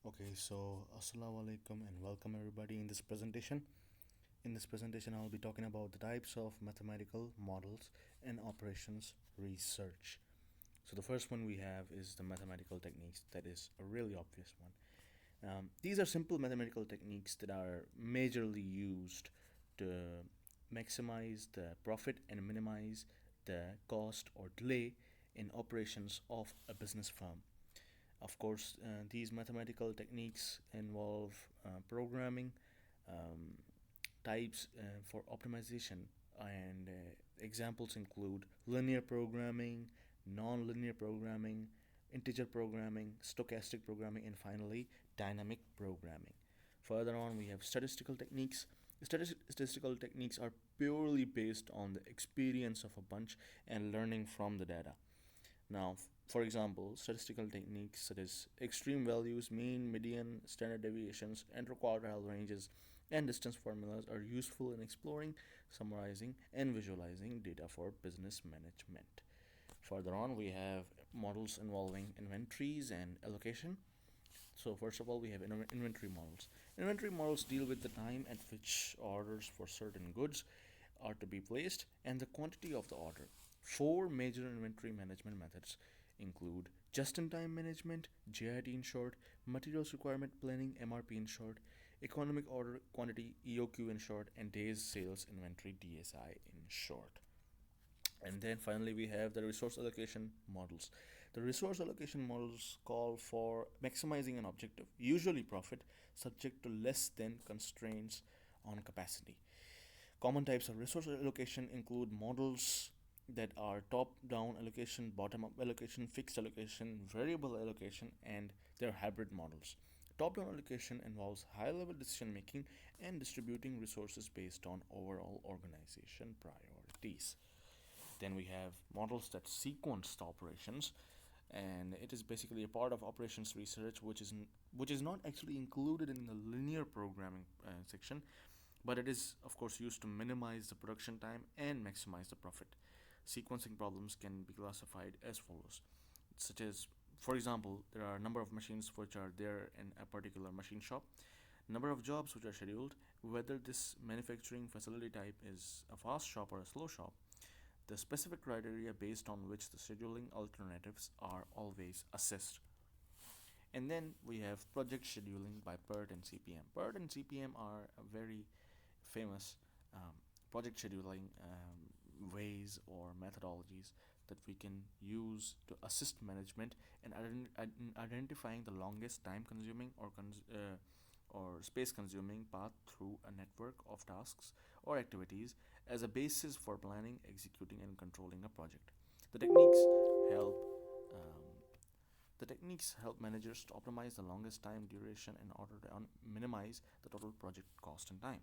Okay, so assalamu alaikum and welcome everybody in this presentation. In this presentation, I'll be talking about the types of mathematical models and operations research. So the first one we have is the mathematical techniques. That is a really obvious one. These are simple mathematical techniques that are majorly used to maximize the profit and minimize the cost or delay in operations of a business firm. Of course, these mathematical techniques involve programming um, types for optimization, and examples include linear programming, non-linear programming, integer programming, stochastic programming, and finally dynamic programming. Further on, we have statistical techniques. Statistical techniques are purely based on the experience of a bunch and learning from the data. Now, for example, statistical techniques such as extreme values, mean, median, standard deviations, interquartile ranges, and distance formulas are useful in exploring, summarizing, and visualizing data for business management. Further on, we have models involving inventories and allocation. So, first of all, we have inventory models. Inventory models deal with the time at which orders for certain goods are to be placed and the quantity of the order. Four major inventory management methods include just in time management, JIT in short, materials requirement planning, MRP in short, economic order quantity, EOQ in short, and days sales inventory, DSI in short. And then finally, we have the resource allocation models. The resource allocation models call for maximizing an objective, usually profit, subject to less than constraints on capacity. Common types of resource allocation include models that are top down allocation, bottom up allocation, fixed allocation, variable allocation, and their hybrid models. Top down allocation involves high level decision making and distributing resources based on overall organization priorities. Then we have models that sequence the operations, and it is basically a part of operations research, which is not actually included in the linear programming section, but it is of course used to minimize the production time and maximize the profit. Sequencing problems can be classified as follows, such as, for example, there are a number of machines which are there in a particular machine shop, number of jobs which are scheduled, whether this manufacturing facility type is a fast shop or a slow shop, the specific criteria based on which the scheduling alternatives are always assessed. And then we have project scheduling by PERT and CPM. PERT and CPM are a very famous um, project scheduling ways or methodologies that we can use to assist management in identifying the longest time consuming or space consuming path through a network of tasks or activities as a basis for planning, executing, and controlling a project. The techniques help um, the techniques help managers to optimize the longest time duration in order to minimize the total project cost and time.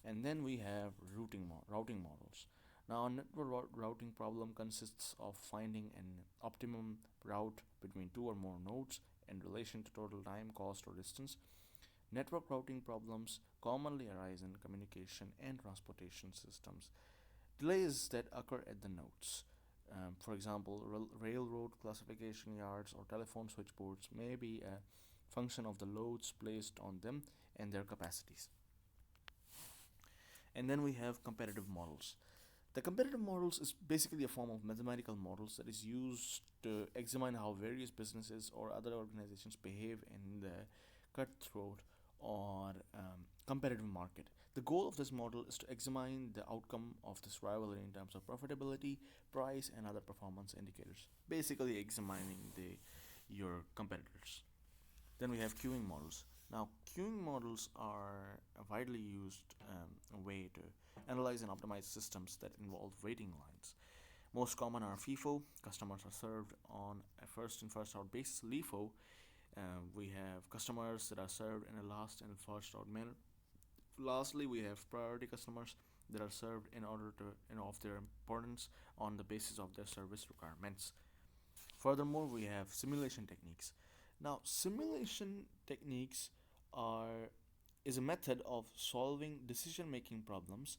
And then we have routing models. Now, a network routing problem consists of finding an optimum route between two or more nodes in relation to total time, cost, or distance. Network routing problems commonly arise in communication and transportation systems. Delays that occur at the nodes, for example, railroad classification yards or telephone switchboards, may be a function of the loads placed on them and their capacities. And then we have competitive models. The competitive models is basically a form of mathematical models that is used to examine how various businesses or other organizations behave in the cutthroat or competitive market. The goal of this model is to examine the outcome of this rivalry in terms of profitability, price, and other performance indicators. Basically, examining your competitors. Then we have queuing models. Now, queuing models are a widely used way to analyze and optimize systems that involve waiting lines. Most common are FIFO, customers are served on a first in first out basis. LIFO, we have customers that are served in a last and first out manner. Lastly, we have priority customers that are served in order to of their importance on the basis of their service requirements. Furthermore, we have simulation techniques. Now, simulation techniques are is a method of solving decision-making problems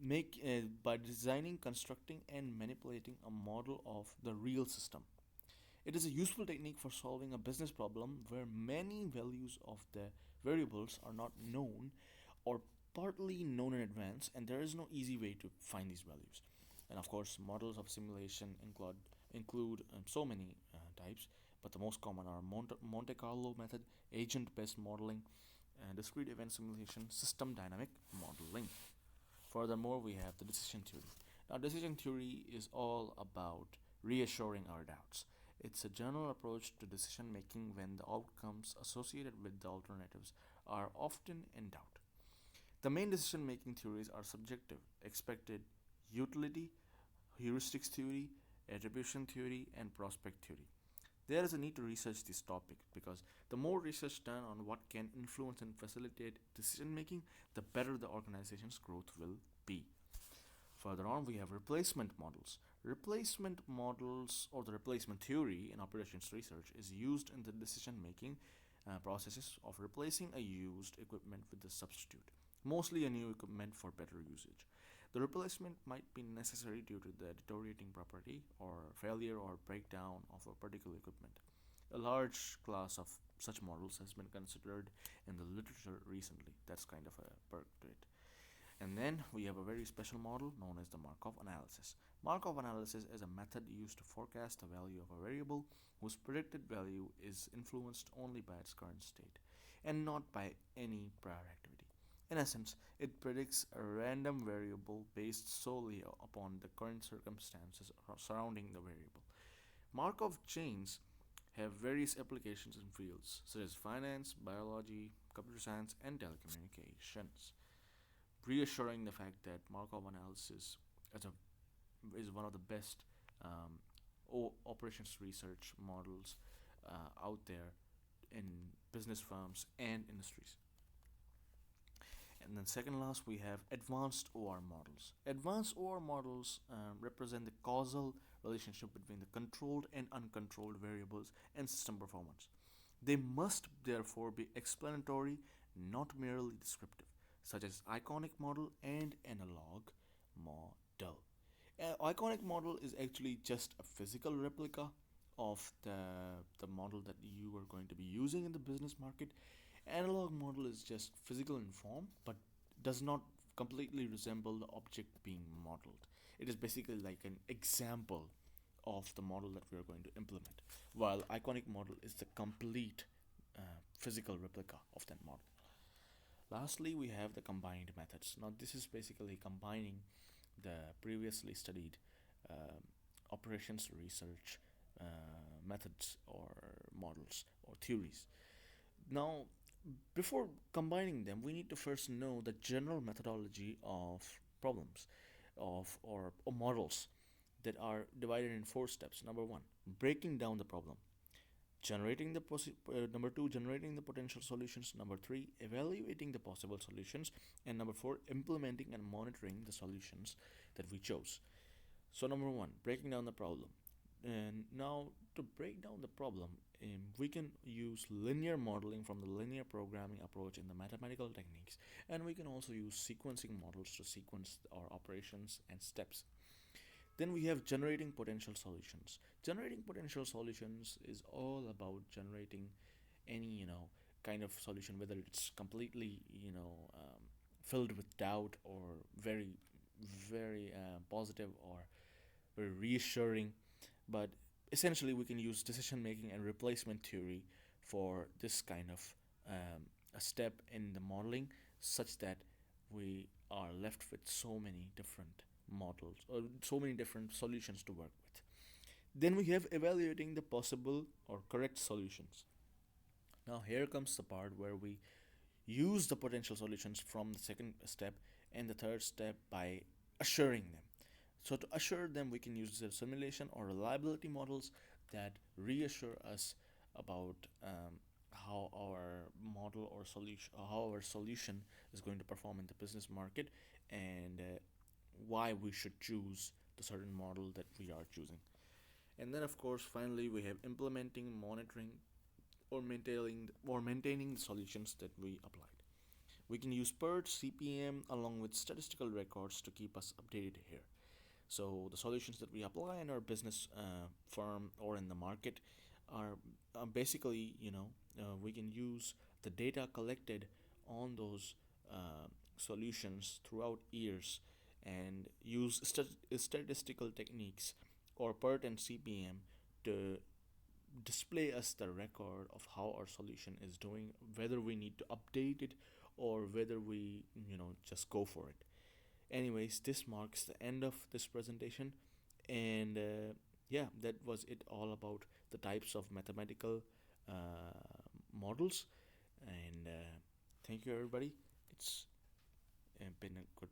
make by designing, constructing, and manipulating a model of the real system. It is a useful technique for solving a business problem where many values of the variables are not known or partly known in advance, and there is no easy way to find these values. And of course, models of simulation include so many types, but the most common are Monte Carlo method, agent-based modeling, discrete event simulation, system dynamic modeling. Furthermore, we have the decision theory. Now, decision theory is all about reassuring our doubts. It's a general approach to decision making when the outcomes associated with the alternatives are often in doubt. The main decision making theories are subjective, expected utility, heuristics theory, attribution theory, and prospect theory. There is a need to research this topic because the more research done on what can influence and facilitate decision making, the better the organization's growth will be. Further on, we have replacement models. Replacement models, or the replacement theory in operations research, is used in the decision making processes of replacing a used equipment with a substitute, mostly a new equipment for better usage. The replacement might be necessary due to the deteriorating property or failure or breakdown of a particular equipment. A large class of such models has been considered in the literature recently. That's kind of a perk to it. And then we have a very special model known as the Markov analysis. Markov analysis is a method used to forecast the value of a variable whose predicted value is influenced only by its current state and not by any prior activity. In essence, it predicts a random variable based solely upon the current circumstances surrounding the variable. Markov chains have various applications in fields such as finance, biology, computer science, and telecommunications, reassuring the fact that Markov analysis is, is one of the best um, operations research models out there in business firms and industries. And then second last, we have advanced OR models. Advanced OR models represent the causal relationship between the controlled and uncontrolled variables and system performance. They must therefore be explanatory, not merely descriptive, such as iconic model and analog model. An iconic model is actually just a physical replica of the model that you are going to be using in the business market. Analog model is just physical in form but does not completely resemble the object being modeled. It is basically like an example of the model that we are going to implement, while iconic model is the complete physical replica of that model. Lastly, we have the combined methods. Now, this is basically combining the previously studied um operations research methods or models or theories. Now, before combining them, we need to first know the general methodology of problems or models that are divided in four steps. Number one, breaking down the problem. Number two, generating the potential solutions. Number three, evaluating the possible solutions. And number four, implementing and monitoring the solutions that we chose. So number one, breaking down the problem. And now to break down the problem, we can use linear modeling from the linear programming approach in the mathematical techniques, and we can also use sequencing models to sequence our operations and steps. Then we have generating potential solutions. Generating potential solutions is all about generating any kind of solution, whether it's completely filled with doubt or very very positive or very reassuring. But essentially, we can use decision making and replacement theory for this kind of a step in the modeling, such that we are left with so many different models or so many different solutions to work with. Then we have evaluating the possible or correct solutions. Now, here comes the part where we use the potential solutions from the second step and the third step by assuring them. So, to assure them, we can use the simulation or reliability models that reassure us about how our model or solution, how our solution is going to perform in the business market, and why we should choose the certain model that we are choosing. And then, of course, finally, we have implementing, monitoring, or maintaining the solutions that we applied. We can use PERT, CPM, along with statistical records to keep us updated here. So the solutions that we apply in our business firm or in the market are basically, we can use the data collected on those solutions throughout years and use statistical techniques or PERT and CPM to display us the record of how our solution is doing, whether we need to update it or whether we, just go for it. Anyways, this marks the end of this presentation, and yeah, that was it all about the types of mathematical models. And thank you, everybody. It's been a good